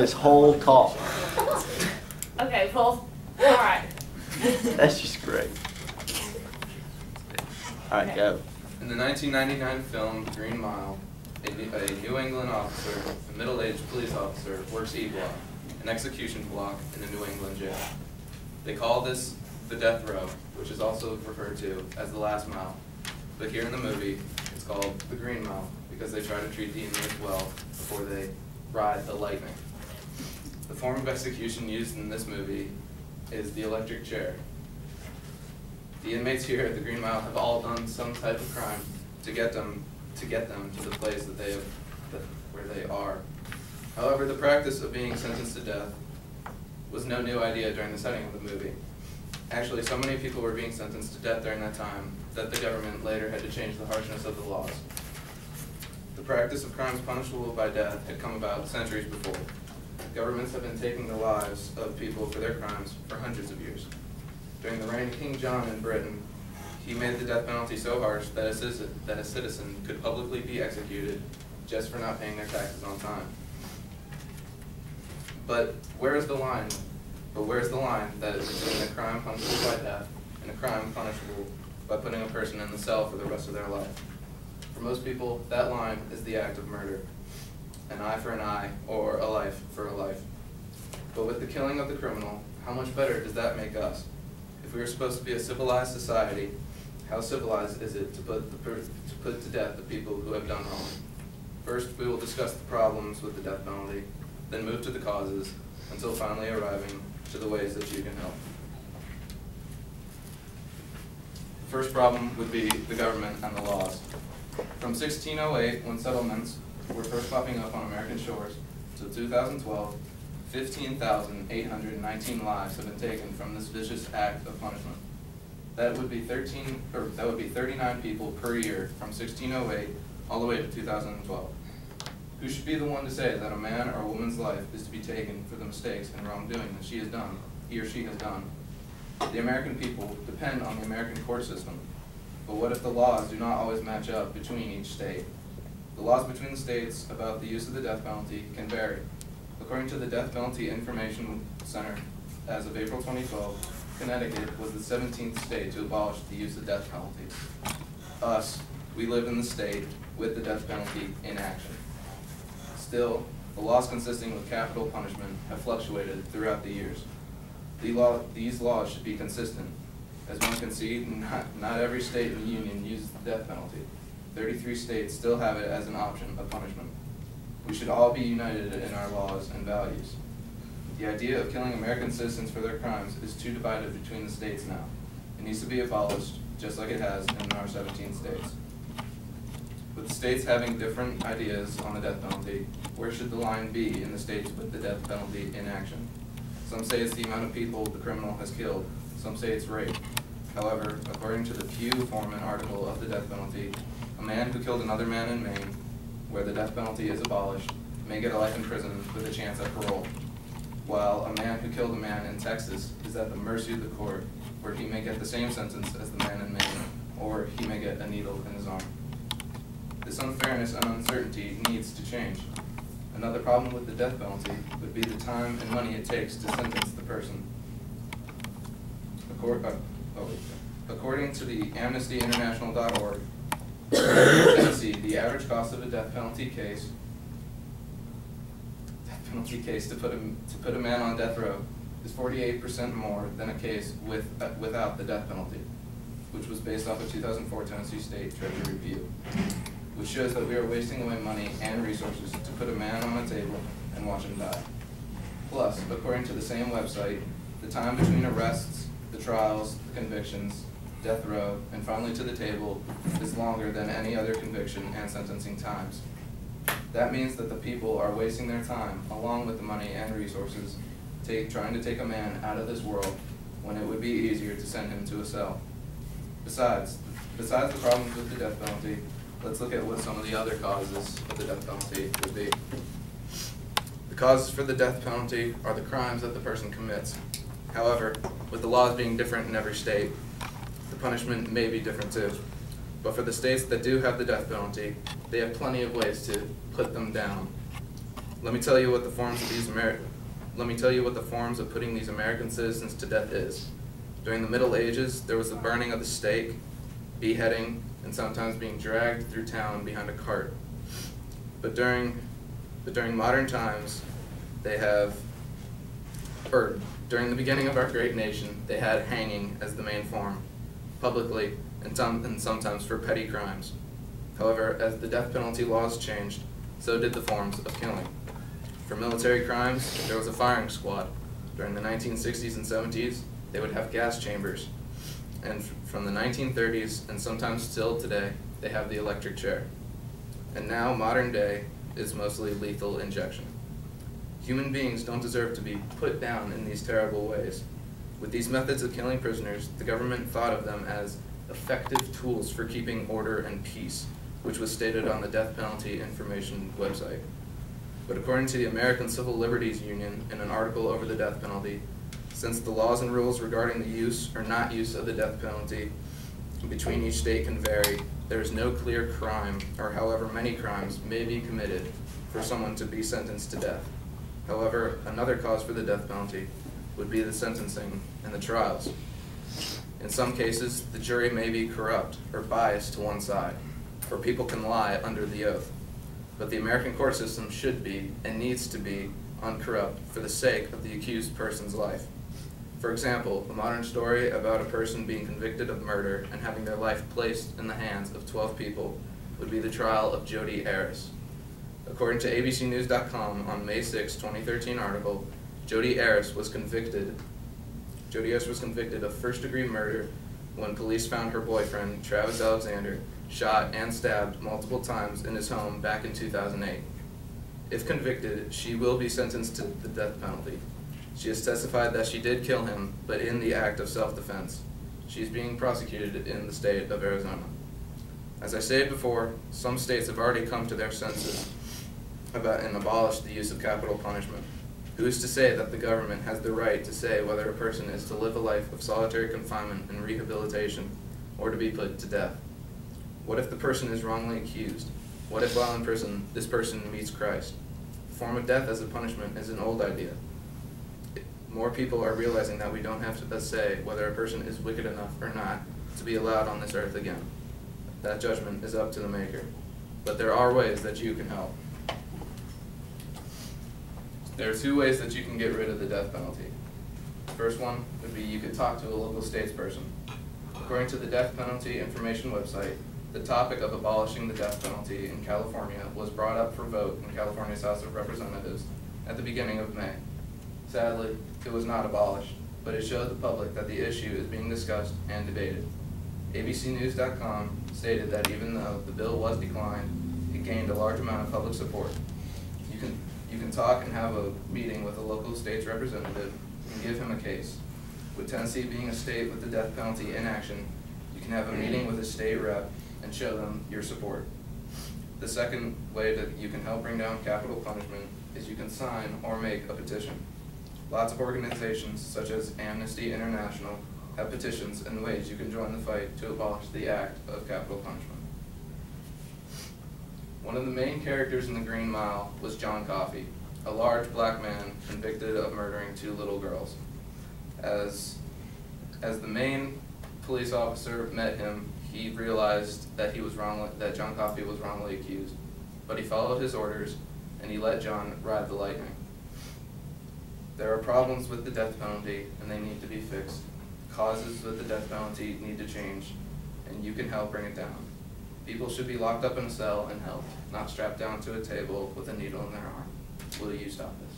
this whole talk. Okay, well, all right. That's just great. All right, go. In the 1999 film Green Mile, a New England officer, a middle-aged police officer, works E-block, an execution block in a New England jail. They call this the death row, which is also referred to as the last mile. But here in the movie, it's called the Green Mile because they try to treat the inmates well before they ride the lightning. The form of execution used in this movie is the electric chair. The inmates here at the Green Mile have all done some type of crime to get them to the place where they are. However, the practice of being sentenced to death was no new idea during the setting of the movie. Actually, so many people were being sentenced to death during that time that the government later had to change the harshness of the laws. The practice of crimes punishable by death had come about centuries before. Governments have been taking the lives of people for their crimes for hundreds of years. During the reign of King John in Britain, he made the death penalty so harsh that a citizen could publicly be executed just for not paying their taxes on time. But where's the line that is between a crime punishable by death and a crime punishable by putting a person in the cell for the rest of their life? For most people, that line is the act of murder. An eye for an eye, or a life for a life. But with the killing of the criminal, how much better does that make us? If we are supposed to be a civilized society, how civilized is it to put to death the people who have done wrong? First, we will discuss the problems with the death penalty, then move to the causes, until finally arriving to the ways that you can help. The first problem would be the government and the laws. From 1608, when settlements were first popping up on American shores, to 2012, 15,819 lives have been taken from this vicious act of punishment. That would be 39 people per year from 1608 all the way to 2012. Who should be the one to say that a man or a woman's life is to be taken for the mistakes and wrongdoing that he or she has done? The American people depend on the American court system. But what if the laws do not always match up between each state? The laws between the states about the use of the death penalty can vary. According to the Death Penalty Information Center, as of April 2012, Connecticut was the 17th state to abolish the use of the death penalty. Us, we live in the state with the death penalty in action. Still, the laws consisting with capital punishment have fluctuated throughout the years. These laws should be consistent. As one can see, not every state in the Union uses the death penalty. 33 states still have it as an option of punishment. We should all be united in our laws and values. The idea of killing American citizens for their crimes is too divided between the states now. It needs to be abolished, just like it has in our 17 states. With the states having different ideas on the death penalty, where should the line be in the states with the death penalty in action? Some say it's the amount of people the criminal has killed. Some say it's rape. However, according to the Pew Foreman article of the death penalty, a man who killed another man in Maine, where the death penalty is abolished, may get a life in prison with a chance at parole, while a man who killed a man in Texas is at the mercy of the court, where he may get the same sentence as the man in Maine, or he may get a needle in his arm. This unfairness and uncertainty needs to change. Another problem with the death penalty would be the time and money it takes to sentence the person. According to the AmnestyInternational.org, in Tennessee, the average cost of a death penalty case to put a man on death row is 48% more than a case without the death penalty, which was based off a 2004 Tennessee State Treasury review, which shows that we are wasting away money and resources to put a man on a table and watch him die. Plus, according to the same website, the time between arrests, the trials, the convictions, death row, and finally to the table is longer than any other conviction and sentencing times. That means that the people are wasting their time, along with the money and resources, trying to take a man out of this world when it would be easier to send him to a cell. Besides the problems with the death penalty, let's look at what some of the other causes of the death penalty would be. The causes for the death penalty are the crimes that the person commits. However, with the laws being different in every state, the punishment may be different too. But for the states that do have the death penalty, they have plenty of ways to put them down. Let me tell you what the forms of putting these American citizens to death is. During the Middle Ages, there was the burning of the stake, beheading, and sometimes being dragged through town behind a cart. But during modern times, during the beginning of our great nation, they had hanging as the main form, publicly, and sometimes for petty crimes. However, as the death penalty laws changed, so did the forms of killing. For military crimes, there was a firing squad. During the 1960s and 70s, they would have gas chambers. And from the 1930s, and sometimes still today, they have the electric chair. And now, modern day, is mostly lethal injection. Human beings don't deserve to be put down in these terrible ways. With these methods of killing prisoners, the government thought of them as effective tools for keeping order and peace, which was stated on the death penalty information website. But according to the American Civil Liberties Union in an article over the death penalty, since the laws and rules regarding the use or not use of the death penalty between each state can vary, there is no clear crime, or however many crimes may be committed for someone to be sentenced to death. However, another cause for the death penalty would be the sentencing and the trials. In some cases, the jury may be corrupt or biased to one side, or people can lie under the oath. But the American court system should be, and needs to be, uncorrupt for the sake of the accused person's life. For example, a modern story about a person being convicted of murder and having their life placed in the hands of 12 people would be the trial of Jodi Arias. According to abcnews.com on May 6, 2013 article, Jodi Arias was convicted of first-degree murder when police found her boyfriend, Travis Alexander, shot and stabbed multiple times in his home back in 2008. If convicted, she will be sentenced to the death penalty. She has testified that she did kill him, but in the act of self-defense. She is being prosecuted in the state of Arizona. As I stated before, some states have already come to their senses and abolished the use of capital punishment. Who is to say that the government has the right to say whether a person is to live a life of solitary confinement and rehabilitation or to be put to death? What if the person is wrongly accused? What if while in prison, this person meets Christ? The form of death as a punishment is an old idea. More people are realizing that we don't have to say whether a person is wicked enough or not to be allowed on this earth again. That judgment is up to the Maker. But there are ways that you can help. There are two ways that you can get rid of the death penalty. The first one would be you could talk to a local statesperson. According to the death penalty information website, the topic of abolishing the death penalty in California was brought up for vote in California's House of Representatives at the beginning of May. Sadly, it was not abolished, but it showed the public that the issue is being discussed and debated. abcnews.com stated that even though the bill was declined, it gained a large amount of public support. You can talk and have a meeting with a local state's representative and give him a case. With Tennessee being a state with the death penalty in action, you can have a meeting with a state rep and show them your support. The second way that you can help bring down capital punishment is you can sign or make a petition. Lots of organizations, such as Amnesty International, have petitions and ways you can join the fight to abolish the act of capital punishment. One of the main characters in the Green Mile was John Coffey, a large black man convicted of murdering 2 little girls. As the main police officer met him, he realized that John Coffey was wrongly accused, but he followed his orders and he let John ride the lightning. There are problems with the death penalty and they need to be fixed. Causes with the death penalty need to change, and you can help bring it down. People should be locked up in a cell and held, not strapped down to a table with a needle in their arm. Will you stop this?